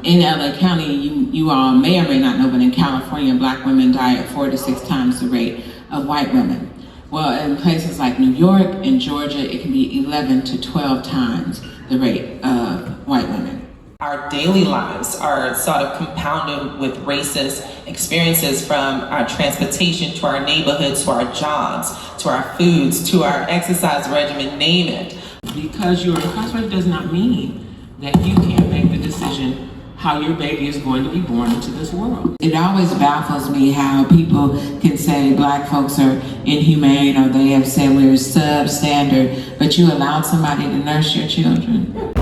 in LA County, you all may or may not know, but in California, Black women die at 4 to 6 times the rate of white women. Well, in places like New York and Georgia, it can be 11 to 12 times the rate of white women. Our daily lives are sort of compounded with racist experiences, from our transportation to our neighborhoods, to our jobs, to our foods, to our exercise regimen, name it. Because you're incarcerated does not mean that you can't make the decision how your baby is going to be born into this world. It always baffles me how people can say Black folks are inhumane, or they have said we're substandard, but you allowed somebody to nurse your children.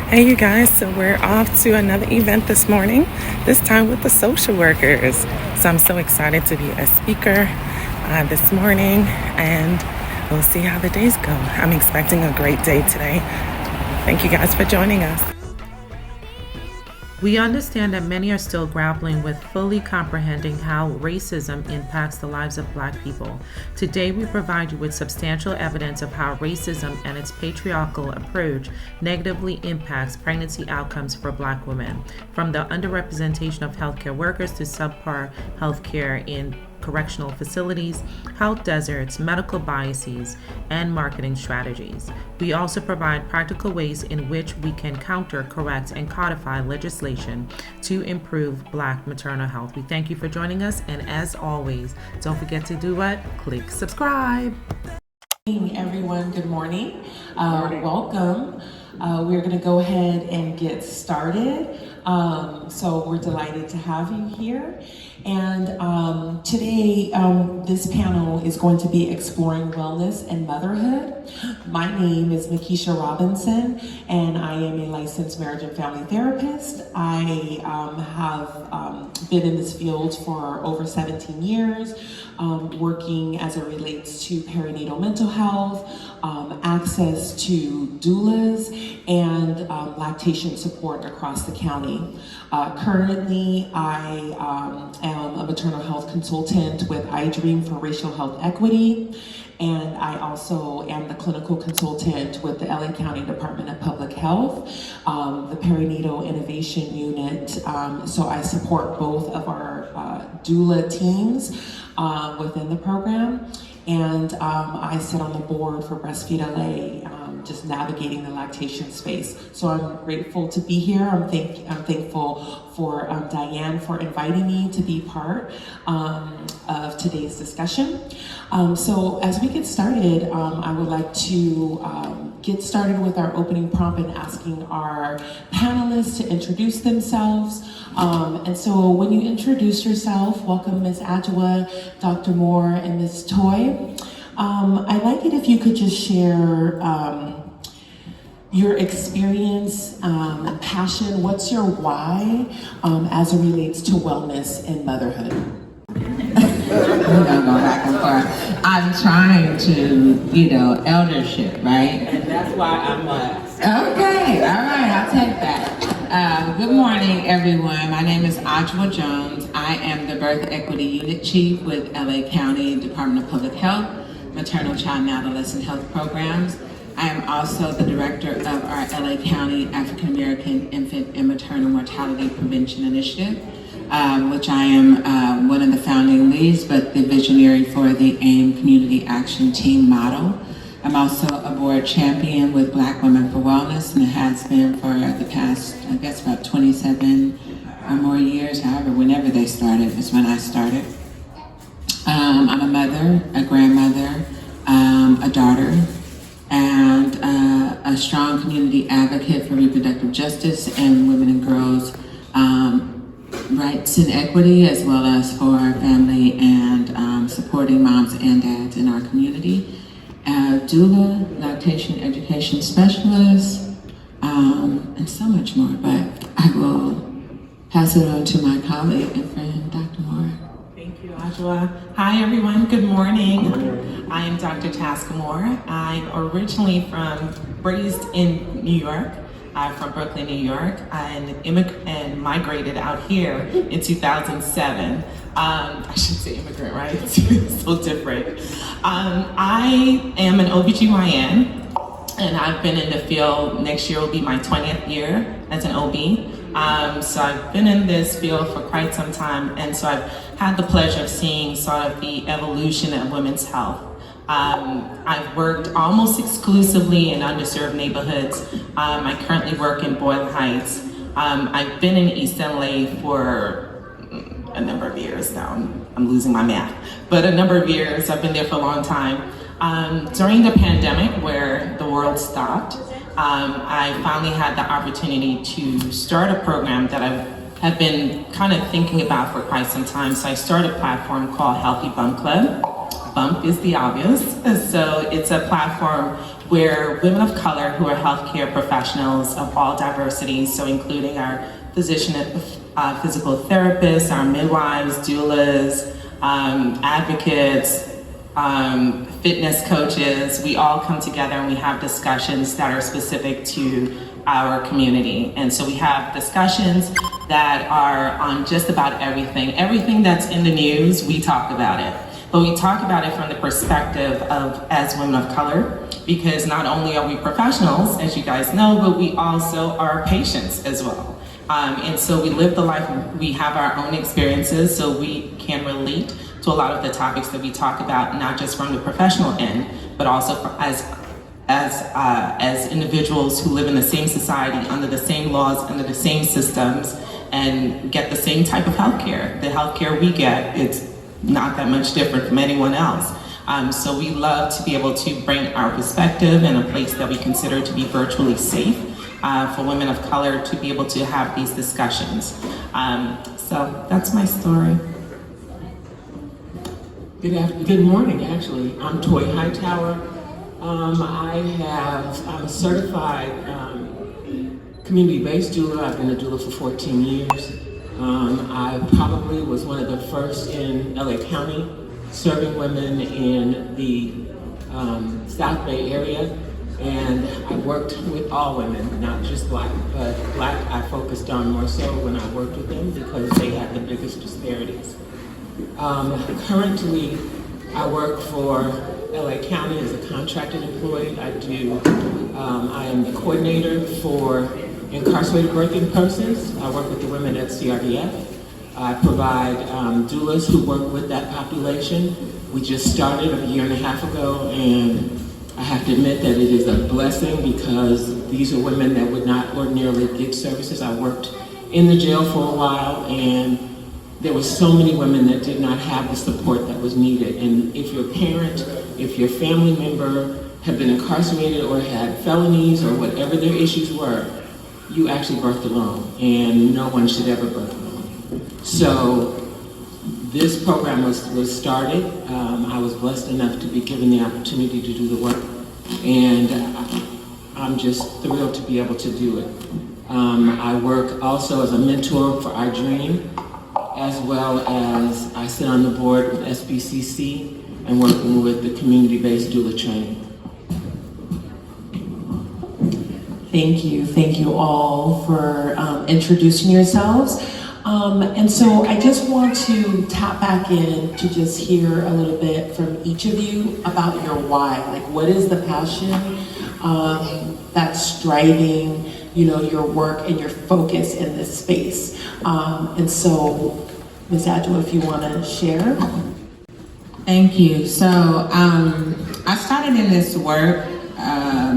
Hey you guys, so we're off to another event this morning, this time with the social workers. So I'm so excited to be a speaker this morning, and we'll see how the days go. I'm expecting a great day today. Thank you guys for joining us. We understand that many are still grappling with fully comprehending how racism impacts the lives of Black people. Today, we provide you with substantial evidence of how racism and its patriarchal approach negatively impacts pregnancy outcomes for Black women, from the underrepresentation of healthcare workers to subpar healthcare in correctional facilities, health deserts, medical biases, and marketing strategies. We also provide practical ways in which we can counter, correct, and codify legislation to improve Black maternal health. We thank you for joining us, and as always, don't forget to do what? Click subscribe. Everyone, good morning. Welcome. We're going to go ahead and get started. So we're delighted to have you here. And today, this panel is going to be exploring wellness and motherhood. My name is Nakeisha Robinson, and I am a licensed marriage and family therapist. I have been in this field for over 17 years, working as it relates to perinatal mental health, access to doulas, and lactation support across the county. Currently, I am a maternal health consultant with I Dream for Racial Health Equity, and I also am the clinical consultant with the LA County Department of Public Health, the Perinatal Innovation Unit. So I support both of our doula teams within the program. And I sit on the board for Breastfeed LA, just navigating the lactation space. So I'm grateful to be here. I'm thankful for Diane for inviting me to be part of today's discussion. So as we get started, I would like to get started with our opening prompt and asking our panelists to introduce themselves. And so when you introduce yourself, welcome Ms. Adjoa, Dr. Moore, and Ms. Toy. I'd like it if you could just share your experience, passion. What's your why as it relates to wellness and motherhood? We're gonna go back and forth. I'm trying to, eldership, right? And that's why I'm last. Okay, all right, I'll take that. Good morning, everyone. My name is Adjoa Jones. I am the Birth Equity Unit Chief with LA County Department of Public Health, Maternal, Child, and Adolescent Health Programs. I am also the Director of our LA County African American Infant and Maternal Mortality Prevention Initiative, which I am one of the founding leads, but the visionary for the AIM Community Action Team model. I'm also a board champion with Black Women for Wellness, and it has been for the past, I guess, about 27 or more years. However, whenever they started is when I started. I'm a mother, a grandmother, a daughter, and a strong community advocate for reproductive justice and women and girls' rights and equity, as well as for our family and supporting moms and dads in our community. Doula, lactation education specialist, and so much more, but I will pass it on to my colleague and friend, Dr. Moore. Thank you, Adjoa. Hi, everyone. Good morning. I am Dr. Taska Moore. I'm originally raised in New York. I'm from Brooklyn, New York, and migrated out here in 2007. I should say immigrant, right? It's so different. I am an OBGYN. and I've been in the field. Next year will be my 20th year as an OB. So I've been in this field for quite some time, and so I've had the pleasure of seeing sort of the evolution of women's health. I've worked almost exclusively in underserved neighborhoods. I currently work in Boyle Heights. I've been in East LA for a number of years now. I'm losing my math, but a number of years. I've been there for a long time. During the pandemic, where the world stopped, I finally had the opportunity to start a program that I have been kind of thinking about for quite some time. So I started a platform called Healthy Bump Club. Bump is the obvious. So it's a platform where women of color who are healthcare professionals of all diversities, so including our physician, physical therapists, our midwives, doulas, advocates, fitness coaches, we all come together and we have discussions that are specific to our community. And so we have discussions that are on just about everything. Everything that's in the news, we talk about it. But we talk about it from the perspective of as women of color, because not only are we professionals, as you guys know, but we also are patients as well. And so we live the life, we have our own experiences, so we can relate to a lot of the topics that we talk about, not just from the professional end, but also as individuals who live in the same society, under the same laws, under the same systems, and get the same type of healthcare. The healthcare we get, it's not that much different from anyone else. So we love to be able to bring our perspective in a place that we consider to be virtually safe for women of color to be able to have these discussions. So that's my story. Good morning, actually. I'm Toy Hightower. I'm a certified community based doula. I've been a doula for 14 years. I probably was one of the first in LA County serving women in the South Bay area, and I worked with all women, not just Black, but Black I focused on more so when I worked with them because they had the biggest disparities. Currently, I work for LA County as a contracted employee. I am the coordinator for Incarcerated Birthing Persons. I work with the women at CRDF. I provide doulas who work with that population. We just started a year and a half ago, and I have to admit that it is a blessing because these are women that would not ordinarily get services. I worked in the jail for a while, and there were so many women that did not have the support that was needed. And if your parent, if your family member have been incarcerated or had felonies or whatever their issues were, you actually birthed alone, and no one should ever birth alone. So this program was started. I was blessed enough to be given the opportunity to do the work, and I'm just thrilled to be able to do it. I work also as a mentor for Our Dream, as well as I sit on the board with SBCC and working with the Community Based Doula training. Thank you all for introducing yourselves. And so I just want to tap back in to just hear a little bit from each of you about your why. Like, what is the passion that's driving, your work and your focus in this space? And so, Ms. Adjoa, if you want to share. Thank you. So I started in this work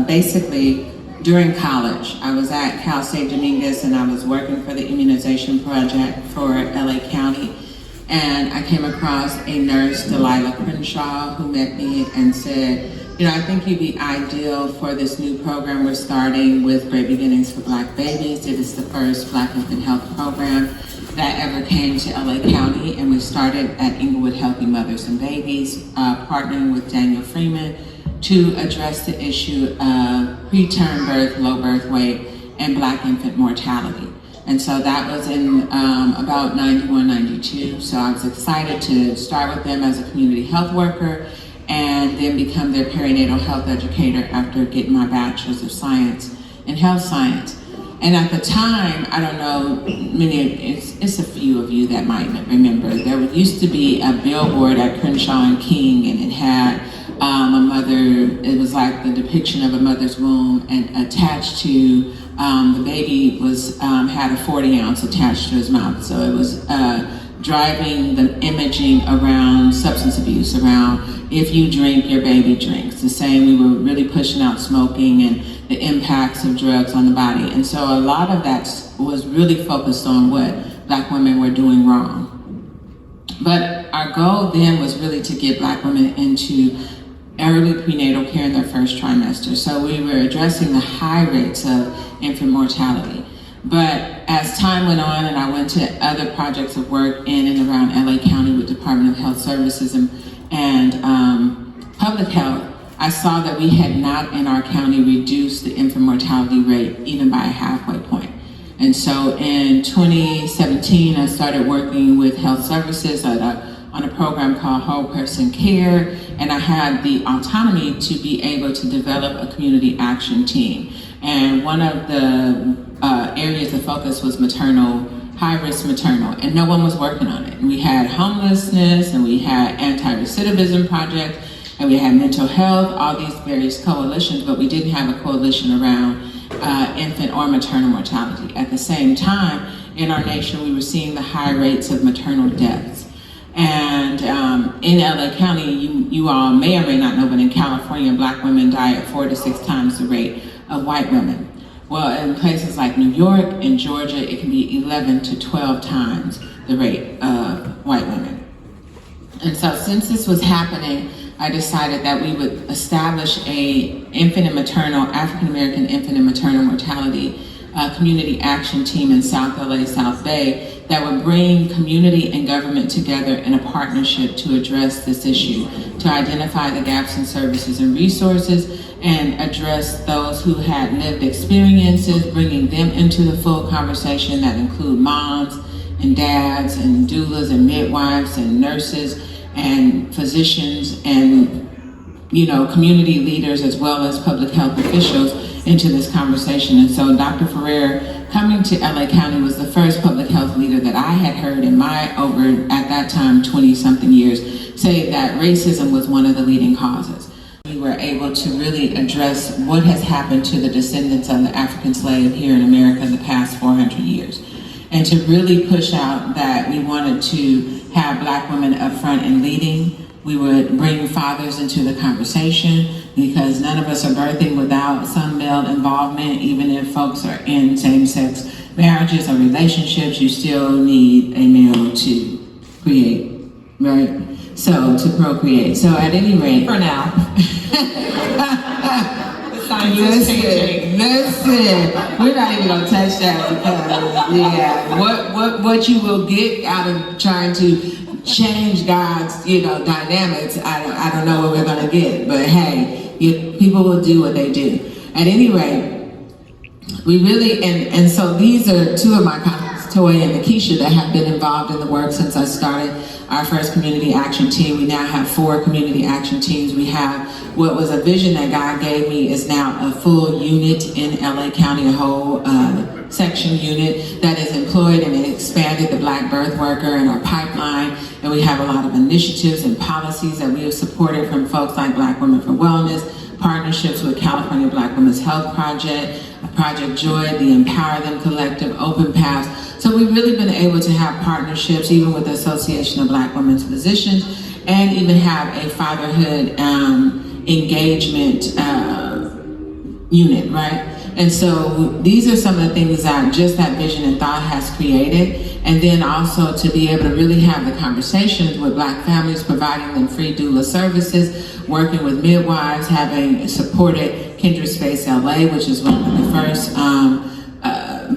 basically during college. I was at Cal St. Dominguez and I was working for the immunization project for LA County. And I came across a nurse, Delilah Crenshaw, who met me and said, I think you'd be ideal for this new program we're starting with Great Beginnings for Black Babies. It is the first Black infant health program that ever came to LA County, and we started at Inglewood Healthy Mothers and Babies, partnering with Daniel Freeman to address the issue of preterm birth, low birth weight, and Black infant mortality. And so that was in about 91, 92. So I was excited to start with them as a community health worker and then become their perinatal health educator after getting my bachelor's of science in health science. And at the time, I don't know, it's a few of you that might remember, there used to be a billboard at Crenshaw and King, and it had it was like the depiction of a mother's womb, and attached to the baby was had a 40 ounce attached to his mouth. So it was driving the imaging around substance abuse, around if you drink, your baby drinks. The same, we were really pushing out smoking and the impacts of drugs on the body. And so a lot of that was really focused on what Black women were doing wrong. But our goal then was really to get Black women into early prenatal care in their first trimester. So we were addressing the high rates of infant mortality. But as time went on and I went to other projects of work in and around LA County with Department of Health Services and Public Health, I saw that we had not in our county reduced the infant mortality rate even by a halfway point. And so in 2017, I started working with health services on a program called Whole Person Care, and I had the autonomy to be able to develop a community action team. And one of the areas of focus was high-risk maternal, and no one was working on it. And we had homelessness, and we had anti-recidivism project, and we had mental health, all these various coalitions, but we didn't have a coalition around infant or maternal mortality. At the same time, in our nation, we were seeing the high rates of maternal deaths. And in LA County, you all may or may not know, but in California, Black women die at 4 to 6 times the rate of white women. Well, in places like New York and Georgia, it can be 11 to 12 times the rate of white women. And so since this was happening, I decided that we would establish a African-American infant and maternal mortality community action team in South LA, South Bay, that would bring community and government together in a partnership to address this issue, to identify the gaps in services and resources, and address those who had lived experiences, bringing them into the full conversation that include moms and dads and doulas and midwives and nurses and physicians and community leaders as well as public health officials into this conversation. And so Dr. Ferrer coming to LA County was the first public health leader that I had heard in my at that time 20-something years say that racism was one of the leading causes. We were able to really address what has happened to the descendants of the African slave here in America in the past 400 years. And to really push out that we wanted to have Black women up front and leading. We would bring fathers into the conversation because none of us are birthing without some male involvement. Even if folks are in same-sex marriages or relationships, you still need a male to create, right? So, to procreate. So at any rate. For now. The science is changing. Listen, we're not even gonna touch that because, what you will get out of trying to change God's, dynamics, I don't know what we're gonna get, but hey, people will do what they do. At any rate, we really, and so these are two of my colleagues, Toy and Nakeisha, that have been involved in the work since I started our first community action team. We now have 4 community action teams. We have what was a vision that God gave me is now a full unit in LA County, a whole section unit that is employed and expanded the Black birth worker in our pipeline. And we have a lot of initiatives and policies that we have supported from folks like Black Women for Wellness, partnerships with California Black Women's Health Project, Project Joy, the Empower Them Collective, Open Paths. So we've really been able to have partnerships even with the Association of Black Women's Physicians and even have a fatherhood engagement unit, right? And so these are some of the things that just that vision and thought has created. And then also to be able to really have the conversations with Black families, providing them free doula services, working with midwives, having supported Kindred Space LA, which is one of the first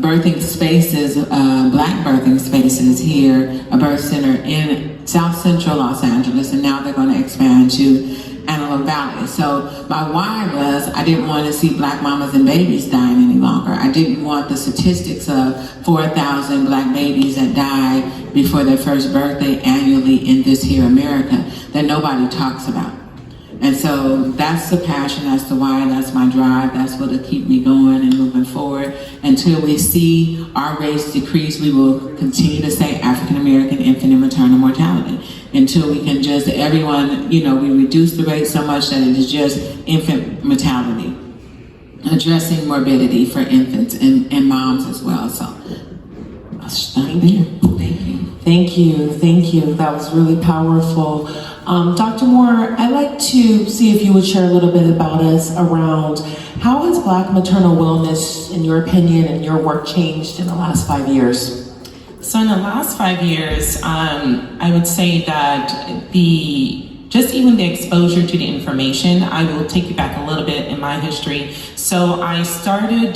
birthing spaces, Black birthing spaces here, a birth center in South Central Los Angeles, and now they're going to expand to Antelope Valley. So my why was I didn't want to see Black mamas and babies dying any longer. I didn't want the statistics of 4,000 Black babies that die before their first birthday annually in this here America that nobody talks about. And so that's the passion, that's the why, that's my drive, that's what'll keep me going and moving forward. Until we see our rates decrease, we will continue to say African American infant and maternal mortality. Until we can just, everyone, we reduce the rate so much that it is just infant mortality. Addressing morbidity for infants and moms as well. So I'll stop there. Thank you. That was really powerful. Dr. Moore, I'd like to see if you would share a little bit about us around how has Black maternal wellness, in your opinion, and your work changed in the last 5 years? So in the last 5 years, I would say that just even the exposure to the information, I will take you back a little bit in my history. So I started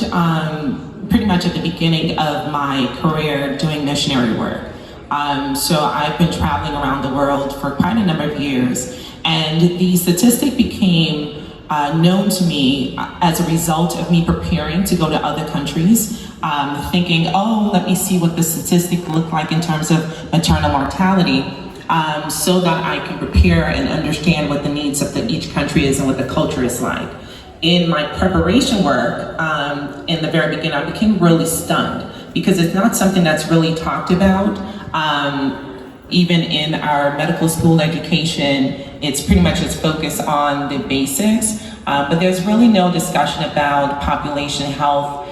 pretty much at the beginning of my career doing missionary work. So I've been traveling around the world for quite a number of years, and the statistic became known to me as a result of me preparing to go to other countries, thinking, let me see what the statistic looked like in terms of maternal mortality, so that I can prepare and understand what the needs of each country is and what the culture is like. In my preparation work, in the very beginning, I became really stunned because it's not something that's really talked about. Even in our medical school education, it's pretty much just focused on the basics, but there's really no discussion about population health,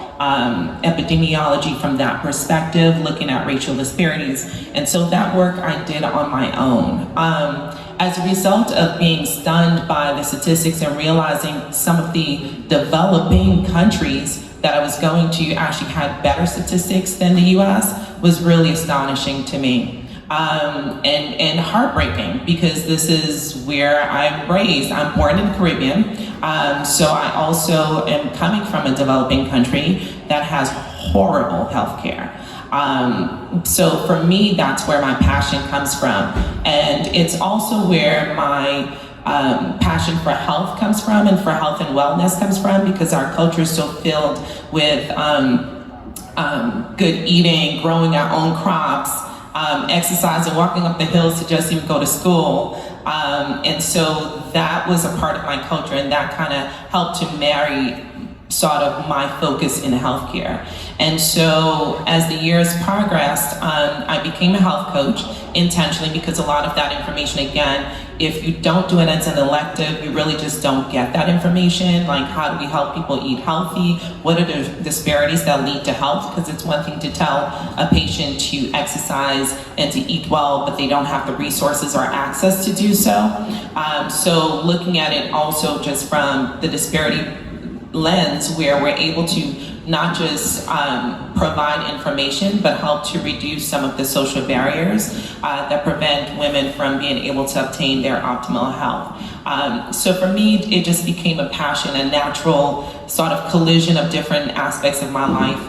epidemiology from that perspective, looking at racial disparities. And so that work I did on my own. As a result of being stunned by the statistics and realizing some of the developing countries that I was going to actually had better statistics than the US was really astonishing to me. And heartbreaking, because this is where I'm raised. I'm born in the Caribbean, so I also am coming from a developing country that has horrible healthcare. So for me, that's where my passion comes from. And it's also where my passion for health comes from, and for health and wellness comes from, because our culture is so filled with good eating, growing our own crops, exercising, walking up the hills to just even go to school. And so that was a part of my culture, and that kind of helped to marry sort of my focus in healthcare. And so as the years progressed, I became a health coach intentionally, because a lot of that information, again, if you don't do it as an elective, you really just don't get that information. Like, how do we help people eat healthy? What are the disparities that lead to health? Because it's one thing to tell a patient to exercise and to eat well, but they don't have the resources or access to do so. So looking at it also just from the disparity lens, where we're able to not just provide information, but help to reduce some of the social barriers that prevent women from being able to obtain their optimal health. So for me, it just became a passion, a natural sort of collision of different aspects of my life,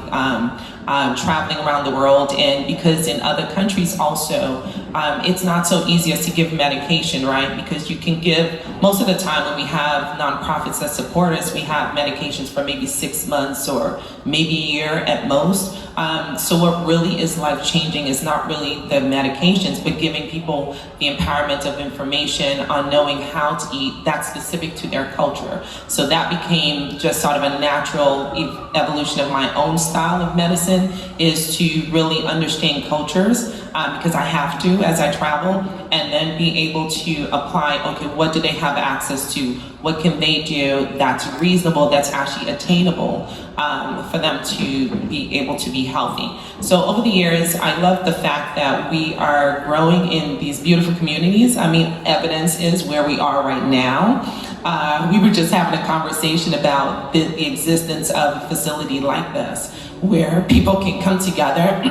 traveling around the world. And because in other countries also, it's not so easy as to give medication, right? Because you can give, most of the time when we have nonprofits that support us, we have medications for maybe 6 months or maybe a year at most. So what really is life-changing is not really the medications, but giving people the empowerment of information on knowing how to eat that's specific to their culture. So that became just sort of a natural evolution of my own style of medicine, is to really understand cultures, because I have to as I travel, and then be able to apply, okay, what do they have access to? What can they do that's reasonable, that's actually attainable for them to be able to be healthy? So over the years, I love the fact that we are growing in these beautiful communities. I mean, evidence is where we are right now. We were just having a conversation about the existence of a facility like this, where people can come together,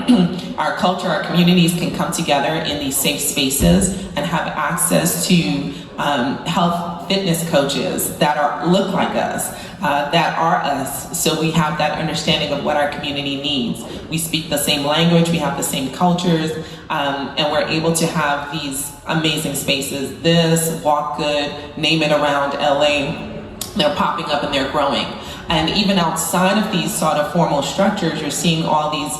our culture, our communities can come together in these safe spaces and have access to health fitness coaches that look like us, that are us. So we have that understanding of what our community needs. We speak the same language, we have the same cultures, and we're able to have these amazing spaces. This, Walk Good, name it, around LA, they're popping up and they're growing. And even outside of these sort of formal structures, you're seeing all these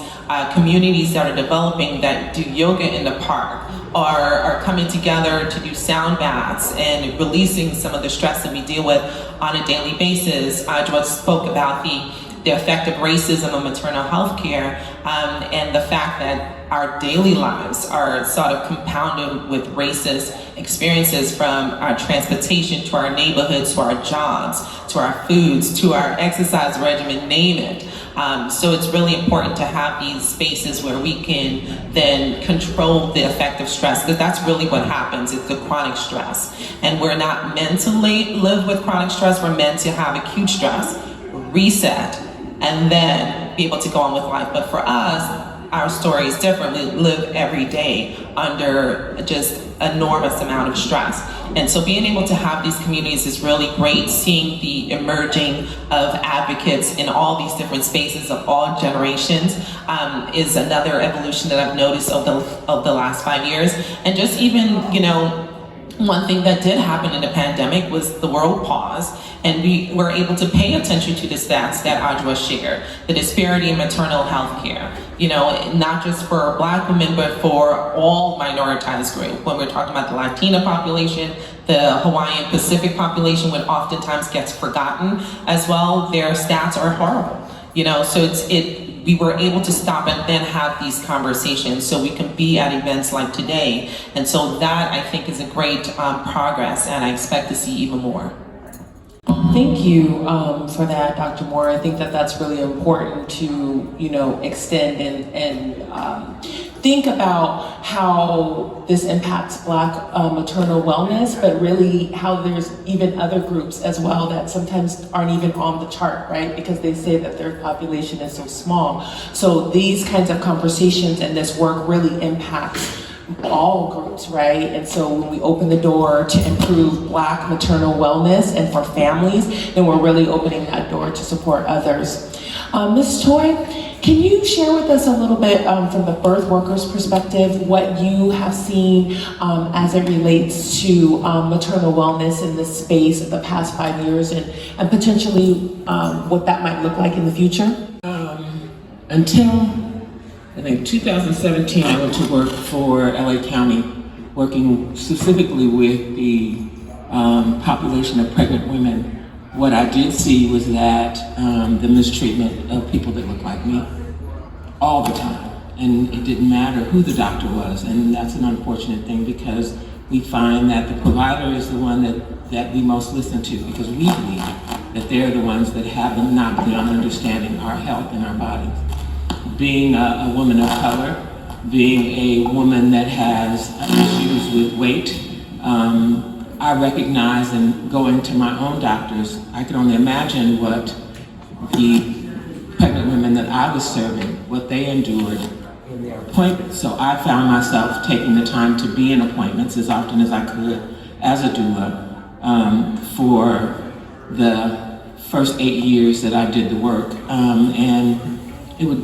communities that are developing that do yoga in the park, or are coming together to do sound baths and releasing some of the stress that we deal with on a daily basis. Adjoa spoke about the effect of racism on maternal health care, and the fact that our daily lives are sort of compounded with racist experiences, from our transportation to our neighborhoods to our jobs to our foods to our exercise regimen, name it. So it's really important to have these spaces where we can then control the effect of stress, because that's really what happens. It's the chronic stress, and we're not meant to live with chronic stress. We're meant to have acute stress, reset, and then be able to go on with life. But for us, our story is different. We live every day under just enormous amount of stress. And so being able to have these communities is really great, seeing the emerging of advocates in all these different spaces of all generations is another evolution that I've noticed of the last 5 years. And just even, one thing that did happen in the pandemic was the world paused, and we were able to pay attention to the stats that Adjoa shared, the disparity in maternal health care, not just for Black women, but for all minoritized groups. When we're talking about the Latina population, the Hawaiian Pacific population, which oftentimes gets forgotten as well, their stats are horrible. So we were able to stop and then have these conversations so we can be at events like today. And so that, I think, is a great progress, and I expect to see even more. Thank you for that, Dr. Moore. I think that that's really important to, extend and think about how this impacts Black maternal wellness, but really how there's even other groups as well that sometimes aren't even on the chart, right? Because they say that their population is so small. So these kinds of conversations and this work really impacts all groups, right? And so when we open the door to improve Black maternal wellness and for families, then we're really opening that door to support others. Ms. Choi, can you share with us a little bit from the birth workers' perspective what you have seen as it relates to maternal wellness in this space in the past 5 years, and potentially what that might look like in the future? Until I think 2017, I went to work for LA County, working specifically with the population of pregnant women. What I did see was that the mistreatment of people that look like me all the time. And it didn't matter who the doctor was. And that's an unfortunate thing, because we find that the provider is the one that we most listen to, because we believe that they're the ones that have the monopoly on understanding our health and our bodies. Being a woman of color, being a woman that has issues with weight, I recognize, and going to my own doctors, I can only imagine what the pregnant women that I was serving, what they endured in their appointments. So I found myself taking the time to be in appointments as often as I could as a doula for the first 8 years that I did the work. And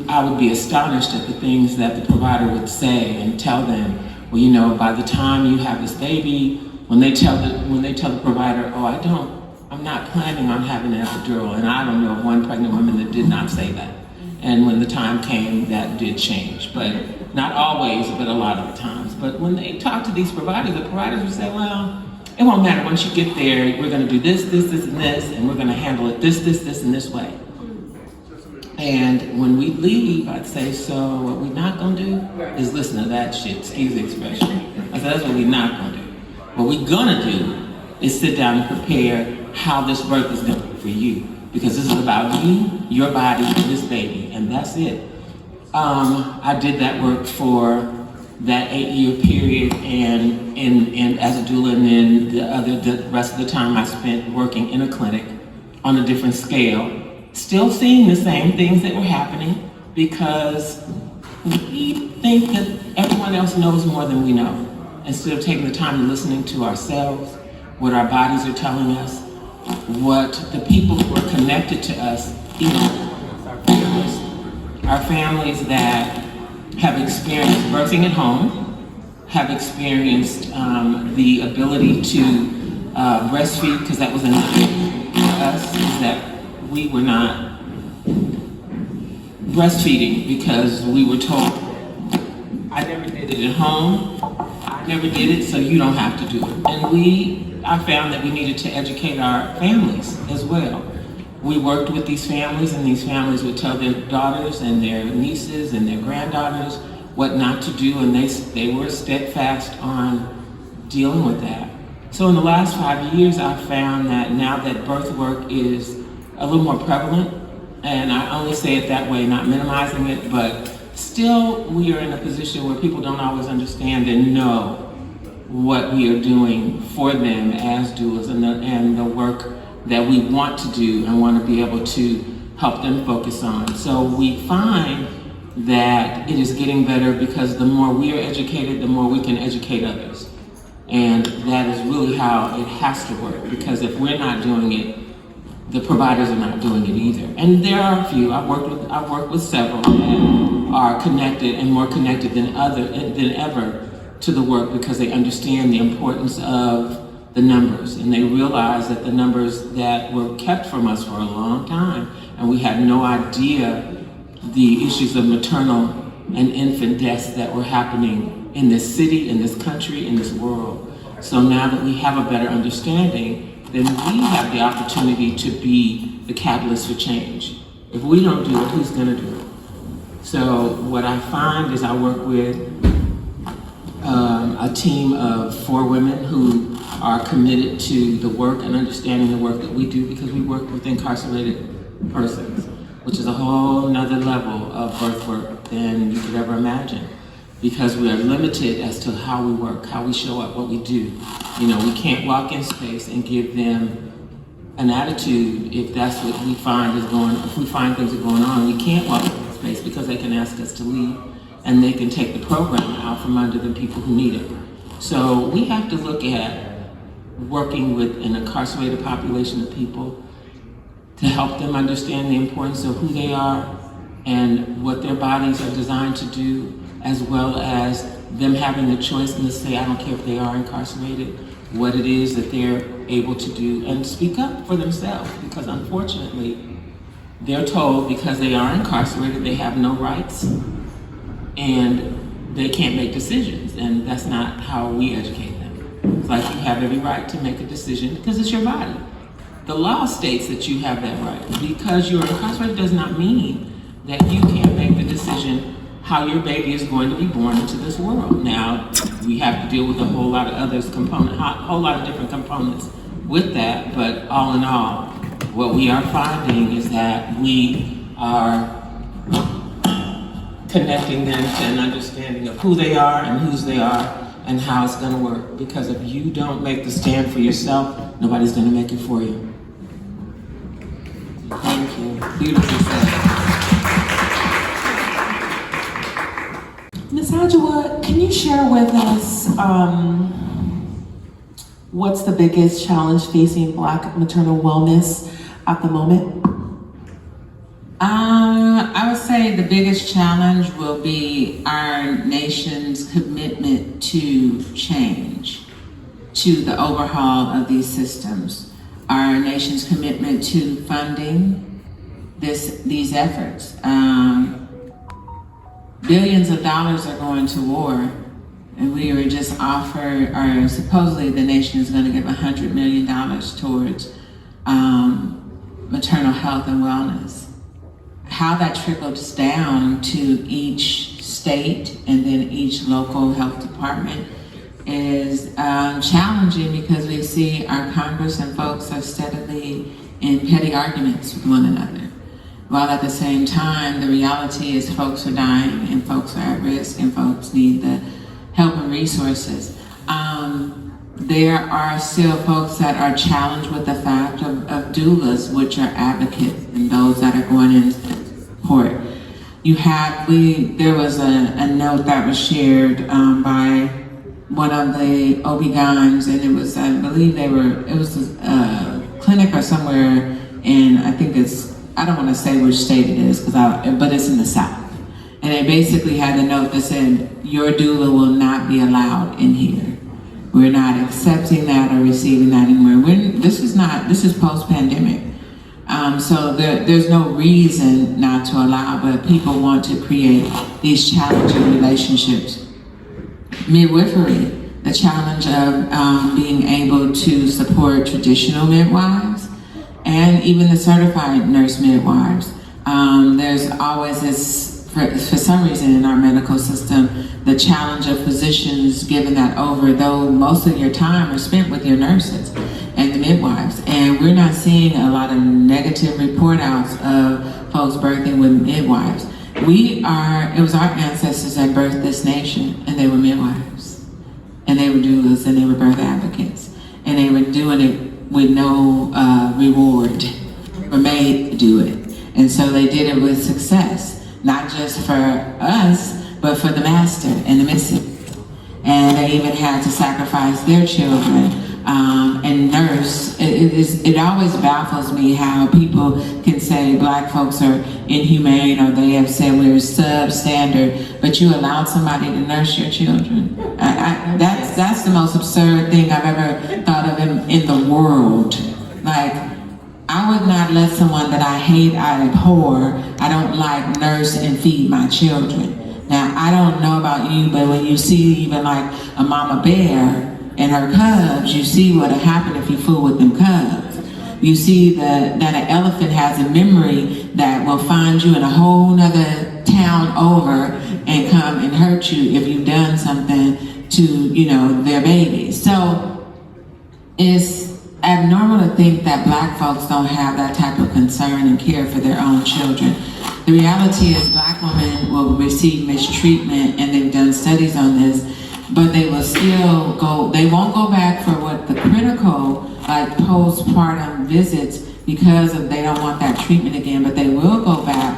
I would be astonished at the things that the provider would say and tell them. Well, by the time you have this baby, when they tell the provider, I'm not planning on having an epidural, and I don't know of one pregnant woman that did not say that. And when the time came, that did change, but not always, but a lot of the times. But when they talk to these providers, the providers would say, well, it won't matter. Once you get there, we're going to do this, and this, and we're going to handle it this, and this way. And when we leave, I'd say, so what we're not going to do is listen to that shit, excuse the expression. I said, that's what we're not going to do. What we're going to do is sit down and prepare how this birth is going to be for you. Because this is about you, your body, and this baby, and that's it. I did that work for that 8-year period, and as a doula, and then the rest of the time I spent working in a clinic on a different scale, still seeing the same things that were happening, because we think that everyone else knows more than we know, instead of taking the time and listening to ourselves, what our bodies are telling us, what the people who are connected to us, even our families that have experienced birthing at home, have experienced the ability to breastfeed, because that was enough for us, is that we were not breastfeeding because we were told, I never did it at home, I never did it, so you don't have to do it. And I found that we needed to educate our families as well. We worked with these families, and these families would tell their daughters and their nieces and their granddaughters what not to do, and they were steadfast on dealing with that. So in the last 5 years, I've found that now that birth work is a little more prevalent, and I only say it that way, not minimizing it, but still we are in a position where people don't always understand and know what we are doing for them as doulas, and the work that we want to do and want to be able to help them focus on. So we find that it is getting better because the more we are educated, the more we can educate others. And that is really how it has to work, because if we're not doing it, the providers are not doing it either. And there are a few, I've worked with several that are connected and more connected than ever to the work, because they understand the importance of the numbers, and they realize that the numbers that were kept from us for a long time, and we had no idea the issues of maternal and infant deaths that were happening in this city, in this country, in this world. So now that we have a better understanding, then we have the opportunity to be the catalyst for change. If we don't do it, who's gonna do it? So what I find is I work with a team of 4 women who are committed to the work and understanding the work that we do, because we work with incarcerated persons, which is a whole nother level of birth work than you could ever imagine, because we are limited as to how we work, how we show up, what we do. You know, we can't walk in space and give them an attitude if that's what we find is going on. If we find things are going on, we can't walk in space, because they can ask us to leave and they can take the program out from under the people who need it. So we have to look at working with an incarcerated population of people to help them understand the importance of who they are and what their bodies are designed to do, as well as them having the choice and to say, I don't care if they are incarcerated, what it is that they're able to do, and speak up for themselves, because unfortunately, they're told because they are incarcerated, they have no rights and they can't make decisions, and that's not how we educate them. It's like you have every right to make a decision because it's your body. The law states that you have that right. Because you're incarcerated does not mean that you can't make the decision how your baby is going to be born into this world. Now, we have to deal with a whole lot of whole lot of different components with that, but all in all, what we are finding is that we are connecting them to an understanding of who they are and whose they are and how it's going to work. Because if you don't make the stand for yourself, nobody's going to make it for you. Thank you. Beautiful said. Ms. Adjoa, can you share with us what's the biggest challenge facing Black maternal wellness at the moment? I would say the biggest challenge will be our nation's commitment to change, to the overhaul of these systems. Our nation's commitment to funding these efforts. Billions of dollars are going to war, and we were just offered, or supposedly the nation is going to give $100 million towards maternal health and wellness. How that trickles down to each state and then each local health department is challenging, because we see our Congress and folks are steadily in petty arguments with one another. While at the same time, the reality is folks are dying and folks are at risk and folks need the help and resources. There are still folks that are challenged with the fact of doulas, which are advocates and those that are going into court. There was a note that was shared by one of the OB-GYNs, and it was, I believe it was a clinic or somewhere in, I don't want to say which state it is, but it's in the South. And they basically had a note that said, your doula will not be allowed in here. We're not accepting that or receiving that anymore. This is post-pandemic. So there's no reason not to allow, but people want to create these challenging relationships. Midwifery, the challenge of being able to support traditional midwives and even the certified nurse midwives. There's always this, for some reason in our medical system, the challenge of physicians giving that over, though most of your time is spent with your nurses and the midwives. And we're not seeing a lot of negative report outs of folks birthing with midwives. It was our ancestors that birthed this nation, and they were midwives. And they were doulas, and they were birth advocates. And they were doing it with no reward. They were made to do it. And so they did it with success, not just for us, but for the master and the mistress. And they even had to sacrifice their children and nurse. It always baffles me how people can say Black folks are inhumane, or they have said we're substandard, but you allowed somebody to nurse your children. That's the most absurd thing I've ever thought of in the world. Like, I would not let someone that I hate, I abhor, I don't like, nurse and feed my children. Now, I don't know about you, but when you see even like a mama bear and her cubs, you see what'll happen if you fool with them cubs. You see that an elephant has a memory that will find you in a whole nother town over and come and hurt you if you've done something to, their babies. So it's abnormal to think that Black folks don't have that type of concern and care for their own children. The reality is Black women will receive mistreatment, and they've done studies on this, but they will still they won't go back for what the critical, like postpartum visits, because they don't want that treatment again, but they will go back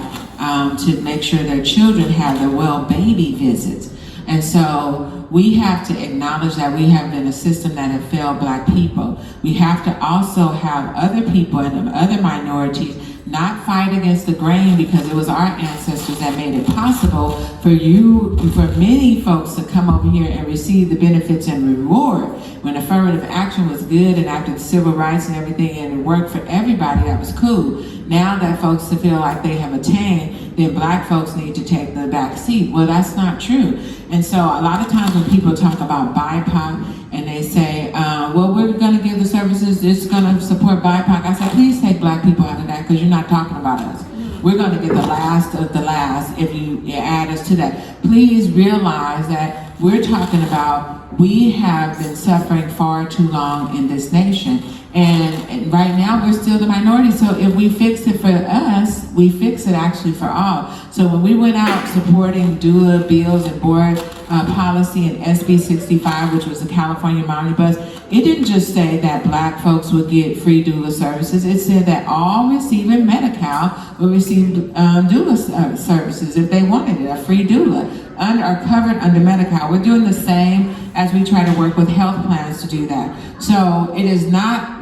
to make sure their children have their well baby visits. And so we have to acknowledge that we have been a system that have failed Black people. We have to also have other people and other minorities not fight against the grain, because it was our ancestors that made it possible for many folks to come over here and receive the benefits and reward. When affirmative action was good, and after the civil rights and everything, and it worked for everybody, that was cool. Now that folks feel like they have attained, then Black folks need to take the back seat. Well, that's not true. And so a lot of times when people talk about BIPOC and they say, well, we're going to give the services, it's going to support BIPOC. I say, please take Black people out of that, because you're not talking about us. We're going to get the last of the last if you add us to that. Please realize that we're talking about, we have been suffering far too long in this nation. And right now we're still the minority. So if we fix it for us, we fix it actually for all. So when we went out supporting doula bills and board policy in SB 65, which was the California Omnibus, it didn't just say that Black folks would get free doula services. It said that all receiving Medi-Cal would receive doula services if they wanted it, a free doula, are covered under Medi-Cal. We're doing the same as we try to work with health plans to do that. So it is not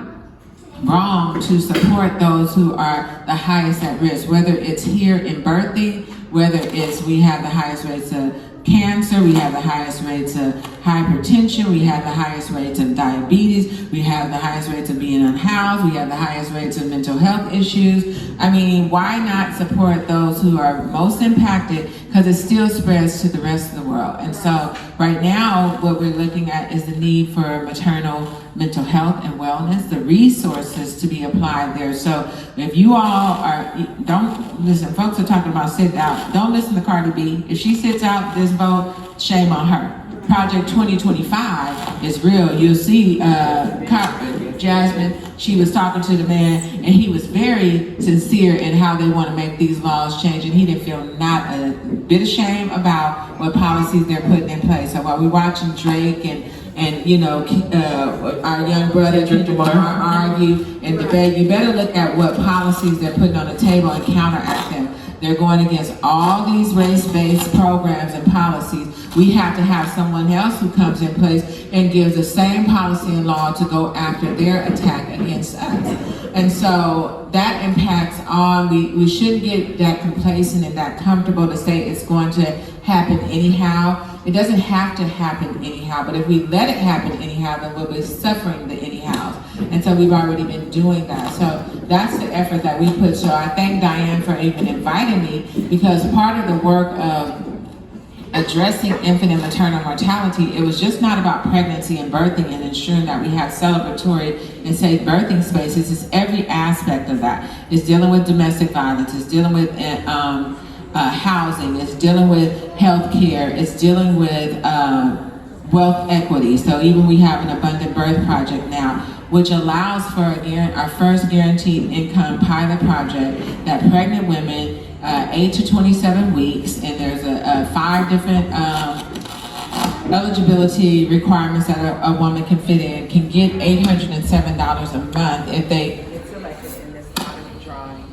wrong to support those who are the highest at risk, whether it's here in birthing, whether it's we have the highest rates of cancer, we have the highest rates of hypertension, we have the highest rates of diabetes, we have the highest rates of being unhoused, we have the highest rates of mental health issues. I mean, why not support those who are most impacted, because it still spreads to the rest of the world. And so right now what we're looking at is the need for maternal mental health and wellness, the resources to be applied there. So if you all don't listen, folks are talking about sit out, don't listen to Cardi B. If she sits out this vote, shame on her. Project 2025 is real. You'll see Jasmine, she was talking to the man, and he was very sincere in how they want to make these laws change, and he didn't feel not a bit of shame about what policies they're putting in place. So while we're watching Drake and our young brother argue and debate, you better look at what policies they're putting on the table and counteract them. They're going against all these race-based programs and policies. We have to have someone else who comes in place and gives the same policy and law to go after their attack against us. And so that impacts on, we shouldn't get that complacent and that comfortable to say it's going to happen anyhow. It doesn't have to happen anyhow, but if we let it happen anyhow, then we'll be suffering the anyhows. And so we've already been doing that. So that's the effort that we put. So I thank Diane for even inviting me, because part of the work of addressing infant and maternal mortality, it was just not about pregnancy and birthing and ensuring that we have celebratory and safe birthing spaces. It's every aspect of that. It's dealing with domestic violence, it's dealing with housing, it's dealing with health care, it's dealing with wealth equity. So even we have an abundant birth project now, which allows for our first guaranteed income pilot project that pregnant women 8 to 27 weeks, and there's 5 different eligibility requirements that a woman can fit in, can get $807 a month if they get selected in this lottery drawing.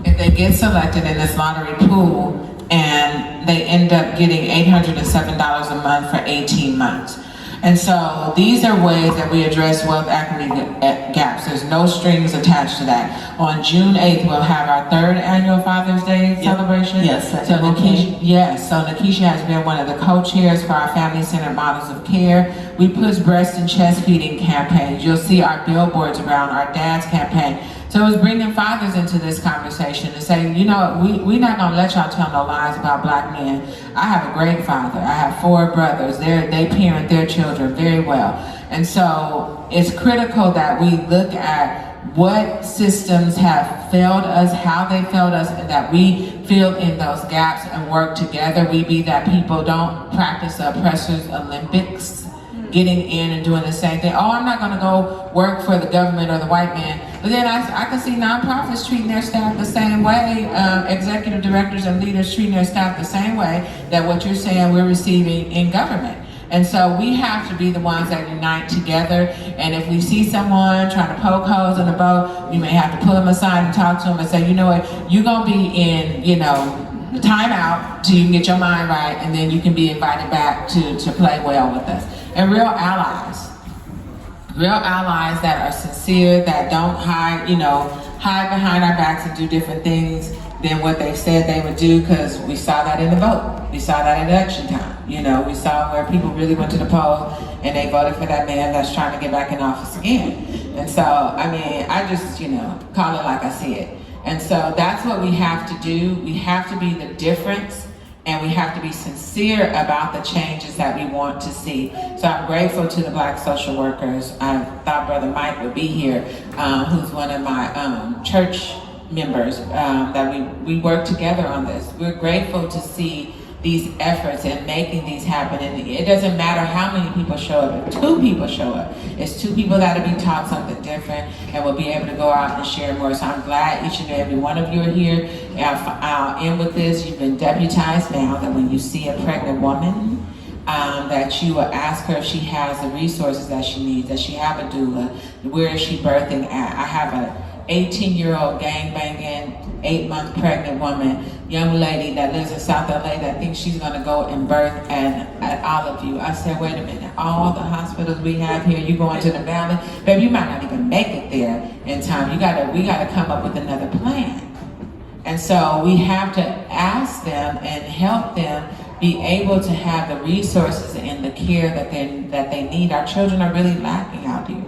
If they get selected in this lottery pool, and they end up getting $807 a month for 18 months. And so these are ways that we address wealth equity gaps. There's no strings attached to that. On June 8th, we'll have our 3rd annual Father's Day celebration. Yes. So Nakeisha has been one of the co-chairs for our family-centered models of care. We push breast and chest feeding campaigns. You'll see our billboards around our dad's campaign. So it's bringing fathers into this conversation and saying, you know, we're not gonna let y'all tell no lies about black men. I have a great father. I have 4 brothers. They parent their children very well. And so it's critical that we look at what systems have failed us, how they failed us, and that we fill in those gaps and work together. We be that people don't practice the oppressor's Olympics, getting in and doing the same thing. Oh, I'm not gonna go work for the government or the white man. But then I can see nonprofits treating their staff the same way, executive directors and leaders treating their staff the same way that what you're saying we're receiving in government. And so we have to be the ones that unite together. And if we see someone trying to poke holes in the boat, we may have to pull them aside and talk to them and say, you know what, you're gonna be in, time out till you can get your mind right, and then you can be invited back to play well with us. And real allies that are sincere, that don't hide behind our backs and do different things than what they said they would do, because we saw that in the vote. We saw that in election time. We saw where people really went to the polls and they voted for that man that's trying to get back in office again. And so, I just, call it like I see it. And so that's what we have to do. We have to be the difference, and we have to be sincere about the changes that we want to see. So I'm grateful to the Black social workers. I thought Brother Mike would be here, who's one of my church members, that we work together on this. We're grateful to see these efforts and making these happen. And it doesn't matter how many people show up. If 2 people show up, it's 2 people that'll be taught something different and will be able to go out and share more. So I'm glad each and every one of you are here. I'll end with this. You've been deputized now, that when you see a pregnant woman, that you will ask her if she has the resources that she needs. Does she have a doula? Where is she birthing at? I have a 18-year-old gangbanging, 8-month pregnant woman, young lady that lives in South LA that thinks she's gonna go and birth at Olive View. I said, wait a minute, all the hospitals we have here, you going to the valley, baby, you might not even make it there in time. We gotta come up with another plan. And so we have to ask them and help them be able to have the resources and the care that they need. Our children are really lacking out here.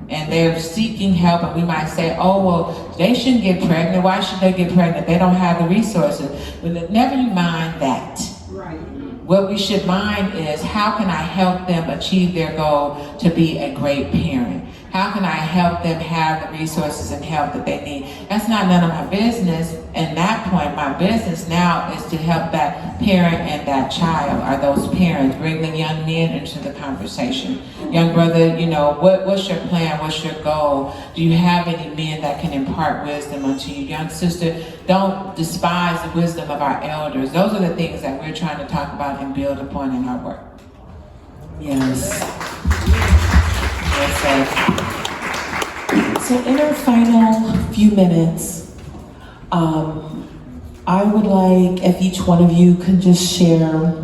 And they're seeking help, and we might say, oh, well, they shouldn't get pregnant. Why should they get pregnant? They don't have the resources. But never you mind that. Right. What we should mind is, how can I help them achieve their goal to be a great parent? How can I help them have the resources and help that they need? That's not none of my business. At that point, my business now is to help that parent and that child, or those parents, bring the young men into the conversation. Young brother, what's your plan? What's your goal? Do you have any men that can impart wisdom unto you? Young sister, don't despise the wisdom of our elders. Those are the things that we're trying to talk about and build upon in our work. Yes. So in our final few minutes, I would like if each one of you can just share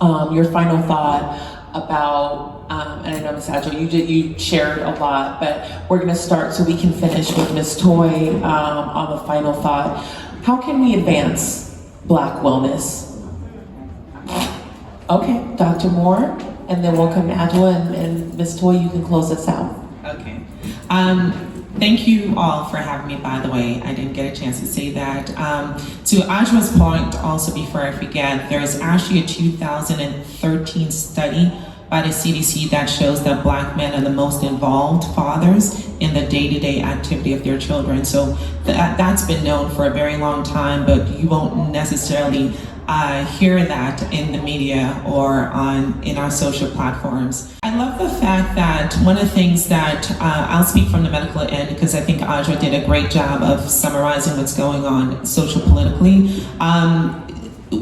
your final thought about, and I know Ms. Adjoa, you shared a lot, but we're gonna start so we can finish with Ms. Toy on the final thought. How can we advance Black wellness? Okay, Dr. Moore, and then we'll come to Adjoa, and Ms. Toy, you can close us out. Okay. Thank you all for having me, by the way. I didn't get a chance to say that. To Adjoa's point, also before I forget, there's actually a 2013 study by the CDC that shows that Black men are the most involved fathers in the day-to-day activity of their children. So that's been known for a very long time, but you won't necessarily hear that in the media or in our social platforms. I love the fact that one of the things that I'll speak from the medical end, because I think Adjoa did a great job of summarizing what's going on social politically.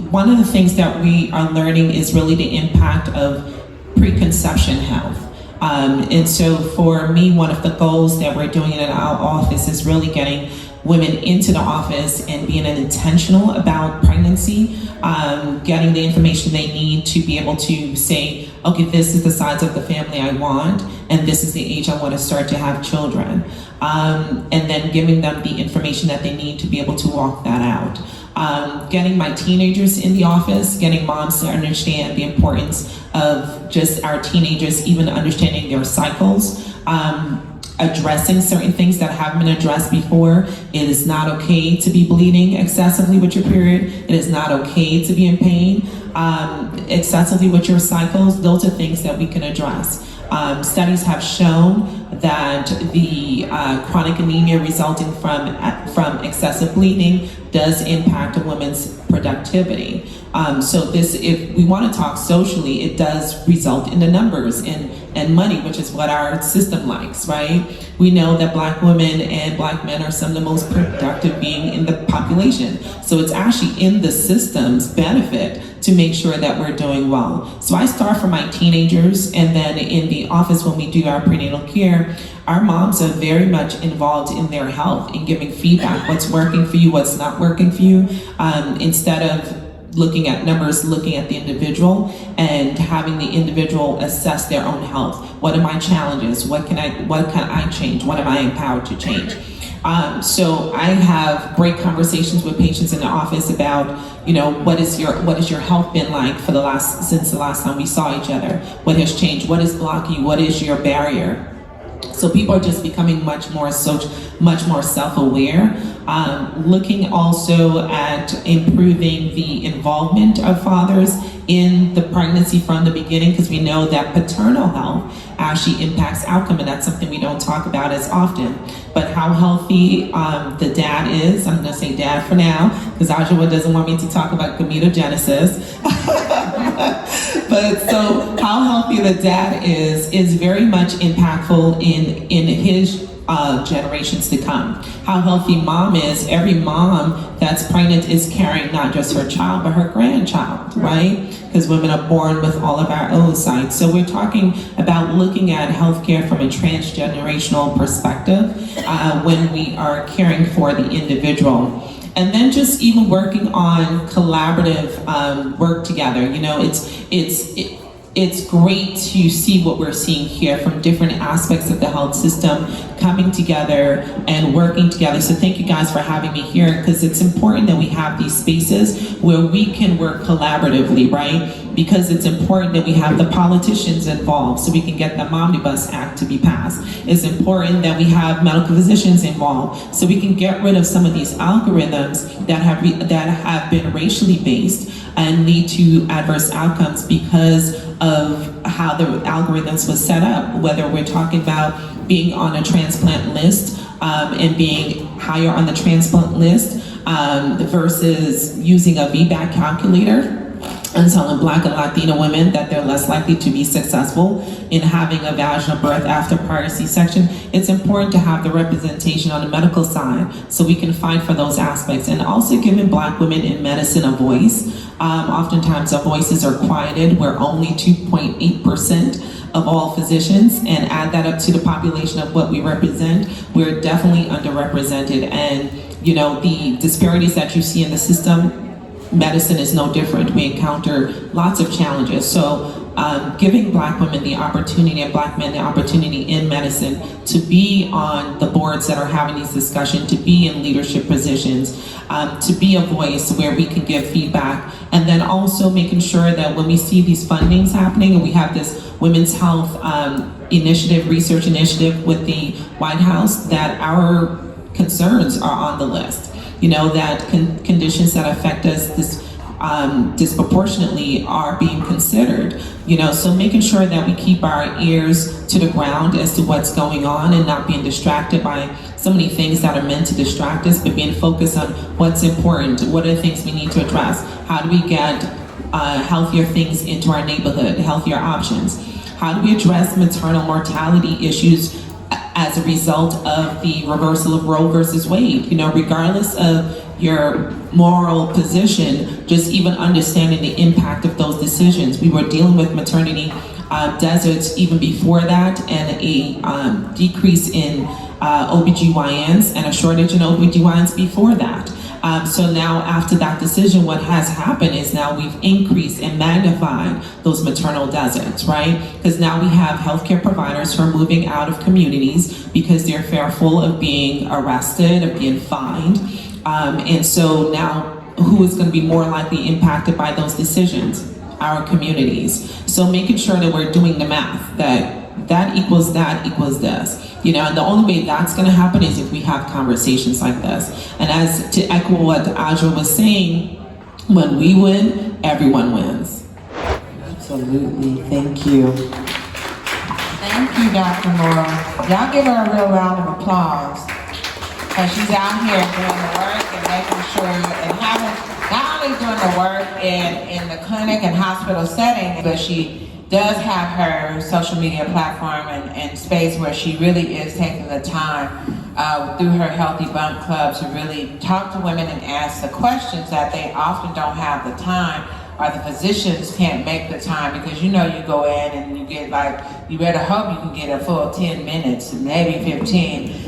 One of the things that we are learning is really the impact of preconception health. And so for me, one of the goals that we're doing in our office is really getting women into the office and being intentional about pregnancy, getting the information they need to be able to say, okay, this is the size of the family I want, and this is the age I want to start to have children. And then giving them the information that they need to be able to walk that out. Getting my teenagers in the office, getting moms to understand the importance of just our teenagers even understanding their cycles, addressing certain things that haven't been addressed before. It is not okay to be bleeding excessively with your period. It is not okay to be in pain excessively with your cycles. Those are things that we can address. Studies have shown that the chronic anemia resulting from excessive bleeding does impact a woman's productivity. So if we want to talk socially, it does result in the numbers and money, which is what our system likes, right? We know that Black women and Black men are some of the most productive being in the population. So it's actually in the system's benefit to make sure that we're doing well. So I start from my teenagers, and then in the office when we do our prenatal care, our moms are very much involved in their health, in giving feedback, what's working for you, what's not working for you, instead of looking at numbers, looking at the individual and having the individual assess their own health. What are my challenges? What can I change? What am I empowered to change? So I have great conversations with patients in the office about, what is your health been like since the last time we saw each other? What has changed? What is blocking you? What is your barrier? So people are just becoming much more self-aware. Looking also at improving the involvement of fathers in the pregnancy from the beginning, because we know that paternal health actually impacts outcome, and that's something we don't talk about as often. But how healthy the dad is, I'm going to say dad for now, because Adjoa doesn't want me to talk about gametogenesis. But so how healthy the dad is very much impactful in his generations to come. How healthy mom is, every mom that's pregnant is carrying not just her child, but her grandchild, right? Because women are born with all of our oocytes. So we're talking about looking at healthcare from a transgenerational perspective when we are caring for the individual. And then just even working on collaborative work together. It's great to see what we're seeing here from different aspects of the health system coming together and working together. So thank you guys for having me here, because it's important that we have these spaces where we can work collaboratively, right? Because it's important that we have the politicians involved so we can get the Omnibus Act to be passed. It's important that we have medical physicians involved so we can get rid of some of these algorithms that have been racially based and lead to adverse outcomes because of how the algorithms was set up, whether we're talking about being on a transplant list and being higher on the transplant list versus using a VBAC calculator and telling Black and Latina women that they're less likely to be successful in having a vaginal birth after prior C-section. It's important to have the representation on the medical side so we can fight for those aspects, and also giving Black women in medicine a voice. Oftentimes our voices are quieted. We're only 2.8% of all physicians, and add that up to the population of what we represent, we're definitely underrepresented. And the disparities that you see in the system, medicine is no different. We encounter lots of challenges. So giving Black women the opportunity and Black men the opportunity in medicine to be on the boards that are having these discussions, to be in leadership positions, to be a voice where we can give feedback, and And then also making sure that when we see these fundings happening, and we have this women's health research initiative with the White House, that our concerns are on the list. That conditions that affect us disproportionately are being considered. So making sure that we keep our ears to the ground as to what's going on and not being distracted by so many things that are meant to distract us, but being focused on what's important, what are the things we need to address, how do we get healthier things into our neighborhood, healthier options, how do we address maternal mortality issues as a result of the reversal of Roe versus Wade. Regardless of your moral position, just even understanding the impact of those decisions. We were dealing with maternity deserts even before that, and a decrease in OBGYNs and a shortage in OBGYNs before that. So now after that decision, what has happened is now we've increased and magnified those maternal deserts, right? Because now we have healthcare providers who are moving out of communities because they're fearful of being arrested, of being fined. And so now who is going to be more likely impacted by those decisions? Our communities. So making sure that we're doing the math, that equals this. And the only way that's going to happen is if we have conversations like this. And as to echo what Adjoa was saying, when we win, everyone wins. Absolutely. Thank you. Thank you, Dr. Moore. Y'all give her a real round of applause. Because she's out here doing the work and making sure and having, not only doing the work in the clinic and hospital setting, but she does have her social media platform and space where she really is taking the time through her Healthy Bump Club to really talk to women and ask the questions that they often don't have the time, or the physicians can't make the time, because you go in and you get you better hope you can get a full 10 minutes, maybe 15.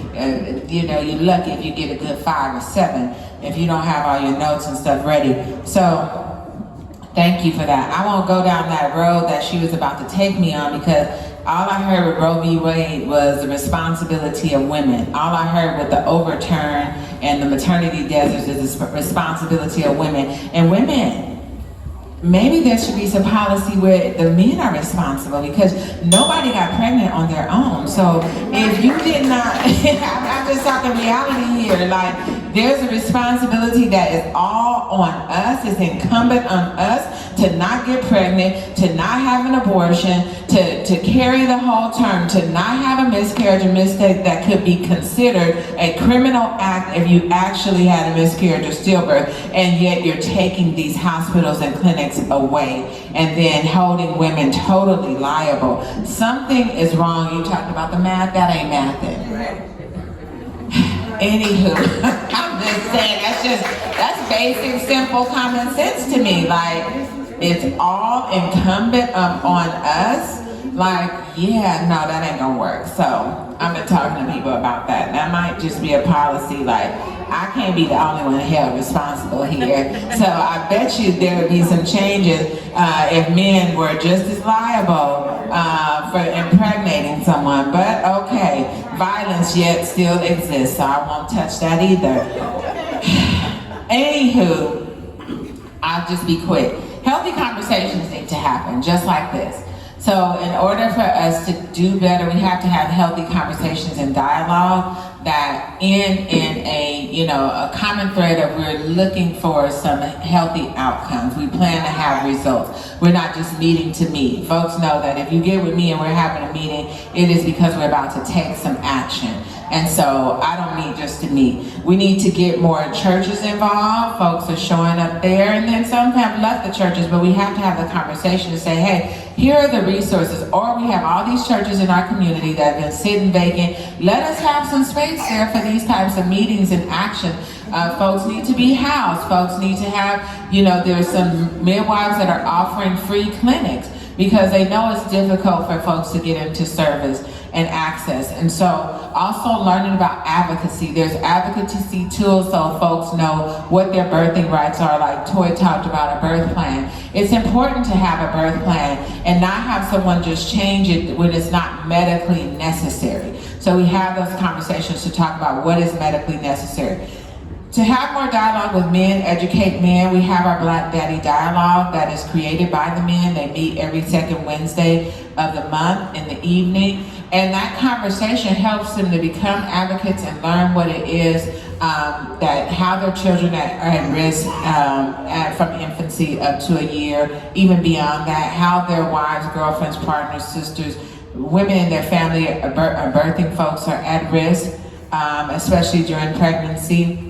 You're lucky if you get a good 5 or 7 if you don't have all your notes and stuff ready. So thank you for that. I won't go down that road that she was about to take me on, because all I heard with Roe v. Wade was the responsibility of women. All I heard with the overturn and the maternity deserts is the responsibility of women. And women, maybe there should be some policy where the men are responsible, because nobody got pregnant on their own. So if you did not, I'm just talking reality here, there's a responsibility that is all on us, it's incumbent on us to not get pregnant, to not have an abortion, to carry the whole term, to not have a miscarriage or mistake that could be considered a criminal act if you actually had a miscarriage or stillbirth, and yet you're taking these hospitals and clinics away and then holding women totally liable. Something is wrong. You talked about the math, that ain't mathing. Anywho, I'm just saying, that's basic, simple common sense to me. It's all incumbent on us. That ain't gonna work. So I've been talking to people about that. That might just be a policy. I can't be the only one held responsible here. So I bet you there would be some changes if men were just as liable for impregnating someone. But okay, violence yet still exists, so I won't touch that either. Anywho, I'll just be quick. Healthy conversations need to happen, just like this. So in order for us to do better, we have to have healthy conversations and dialogue that end in a common thread of we're looking for some healthy outcomes. We plan to have results. We're not just meeting to meet. Folks know that if you get with me and we're having a meeting, it is because we're about to take some action. And so I don't mean just to meet. We need to get more churches involved. Folks are showing up there, and then some have left the churches, but we have to have the conversation to say, hey, here are the resources. Or we have all these churches in our community that have been sitting vacant. Let us have some space there for these types of meetings and action. Folks need to be housed. Folks need to have, there's some midwives that are offering free clinics because they know it's difficult for folks to get into service and access. And so also learning about advocacy. There's advocacy tools so folks know what their birthing rights are, like Toy talked about a birth plan. It's important to have a birth plan and not have someone just change it when it's not medically necessary. So we have those conversations to talk about what is medically necessary. To have more dialogue with men, educate men, we have our Black Daddy Dialogue that is created by the men. They meet every second Wednesday of the month in the evening. And that conversation helps them to become advocates and learn what it is that how their children are at risk from infancy up to a year, even beyond that, how their wives, girlfriends, partners, sisters, women in their family, birthing folks are at risk, especially during pregnancy,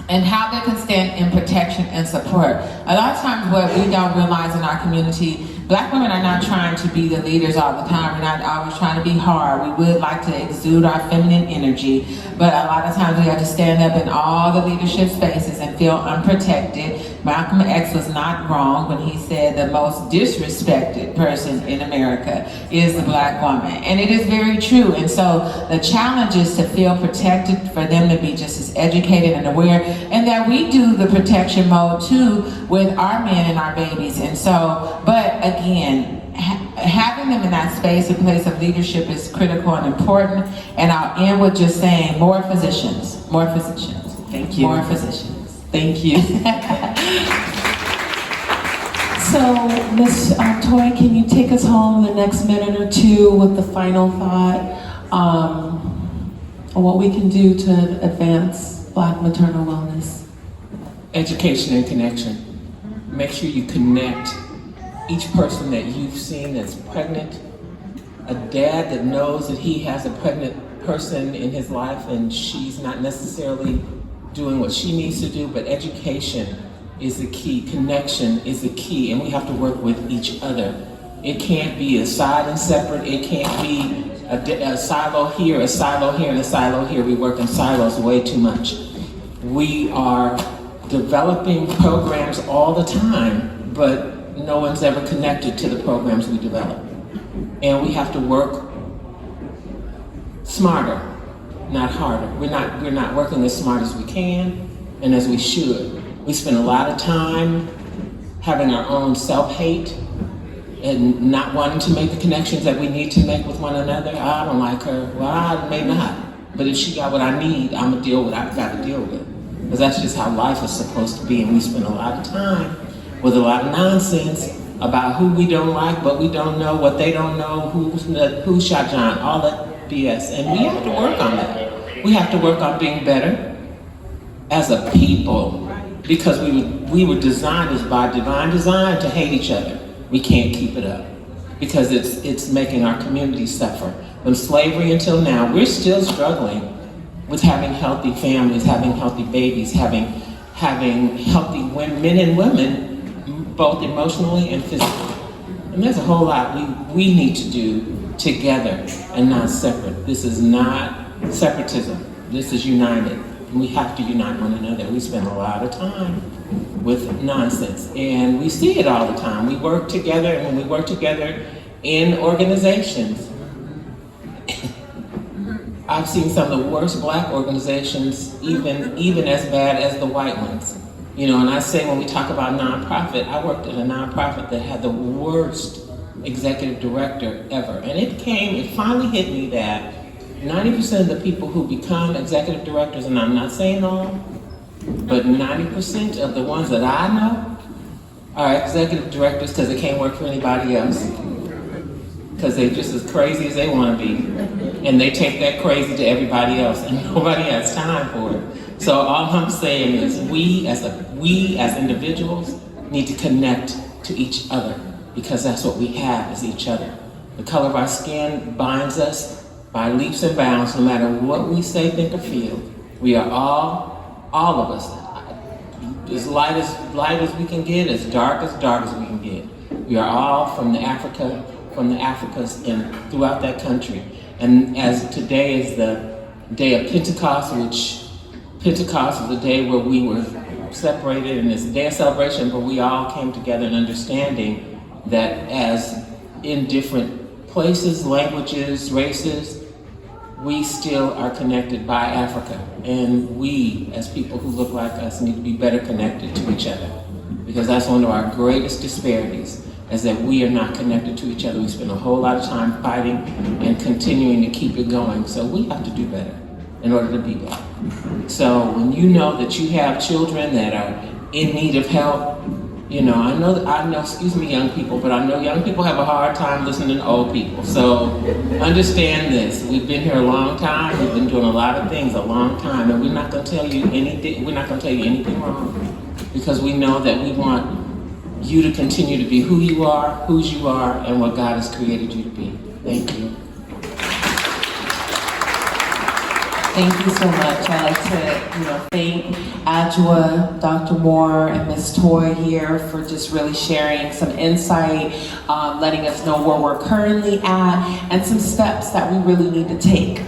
and how they can stand in protection and support. A lot of times what we don't realize in our community, Black women are not trying to be the leaders all the time. We're not always trying to be hard. We would like to exude our feminine energy, but a lot of times we have to stand up in all the leadership spaces and feel unprotected. Malcolm X was not wrong when he said the most disrespected person in America is the Black woman. And it is very true. And so the challenge is to feel protected, for them to be just as educated and aware, and that we do the protection mode too with our men and our babies. And so, but again, having them in that space and place of leadership is critical and important. And I'll end with just saying more physicians, more physicians. Thank you. More physicians. Thank you. So, Ms. Toy, can you take us home the next minute or two with the final thought on what we can do to advance Black maternal wellness? Education and connection. Make sure you connect each person that you've seen that's pregnant, a dad that knows that he has a pregnant person in his life and she's not necessarily doing what she needs to do, but education is the key, connection is the key, and we have to work with each other. It can't be aside and separate, it can't be a silo here, a silo here, and a silo here. We work in silos way too much. We are developing programs all the time, but no one's ever connected to the programs we develop. And we have to work smarter, not harder. We're not working as smart as we can and as we should. We spend a lot of time having our own self-hate and not wanting to make the connections that we need to make with one another. I don't like her. Well, I may not. But if she got what I need, I'm gonna deal with what I've got to deal with. Because that's just how life is supposed to be. And we spend a lot of time with a lot of nonsense about who we don't like, what we don't know, what they don't know, who shot John, all that BS. And we have to work on that. We have to work on being better as a people, because we were designed as by divine design to hate each other. We can't keep it up because it's making our community suffer. From slavery until now, we're still struggling with having healthy families, having healthy babies, having healthy men and women, both emotionally and physically. And there's a whole lot we need to do together and not separate. This is not separatism. This is united. And we have to unite one another. We spend a lot of time with nonsense, and we see it all the time. We work together, and when we work together in organizations, I've seen some of the worst Black organizations, even as bad as the white ones. You know, and I say when we talk about nonprofit, I worked at a nonprofit that had the worst executive director ever. And it finally hit me that 90% of the people who become executive directors, and I'm not saying all, but 90% of the ones that I know are executive directors because they can't work for anybody else. Because they're just as crazy as they want to be. And they take that crazy to everybody else, and nobody has time for it. So all I'm saying is we as individuals need to connect to each other, because that's what we have, is each other. The color of our skin binds us by leaps and bounds, no matter what we say, think, or feel. We are all of us, as light as we can get, as dark as we can get. We are all from the Africas and throughout that country. And as today is the day of Pentecost, which Pentecost is the day where we were separated, and it's a day of celebration, but we all came together in understanding that as in different places, languages, races, we still are connected by Africa. And we, as people who look like us, need to be better connected to each other. Because that's one of our greatest disparities, is that we are not connected to each other. We spend a whole lot of time fighting and continuing to keep it going. So we have to do better in order to be Black. So when you know that you have children that are in need of help, you know, I know, excuse me, young people, but I know young people have a hard time listening to old people. So understand this. We've been here a long time. We've been doing a lot of things a long time, and we're not going to tell you anything. We're not going to tell you anything wrong, because we know that we want you to continue to be who you are, whose you are, and what God has created you to be. Thank you. Thank you so much. I'd like to, thank Adjoa, Dr. Moore, and Ms. Toy here for just really sharing some insight, letting us know where we're currently at, and some steps that we really need to take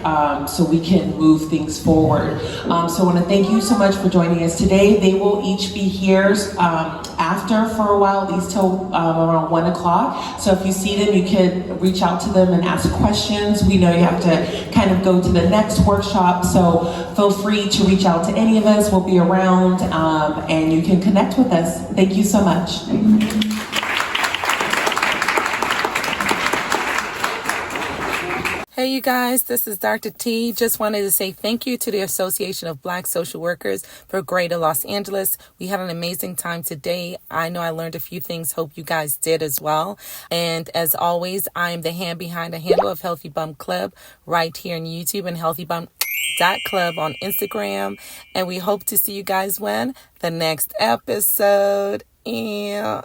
so we can move things forward. So I want to thank you so much for joining us today. They will each be here after for a while, at least till around 1 o'clock. So if you see them, you can reach out to them and ask questions. We know you have to kind of go to the next workshop, so feel free to reach out to any of us. We'll be around and you can connect with us. Thank you so much. Hey you guys, this is Dr. T. Just wanted to say thank you to the Association of Black Social Workers for Greater Los Angeles. We had an amazing time today. I know I learned a few things. Hope you guys did as well. And as always, I am the hand behind the handle of Healthy Bum Club right here on YouTube and healthybum.club on Instagram. And we hope to see you guys when the next episode. Yeah.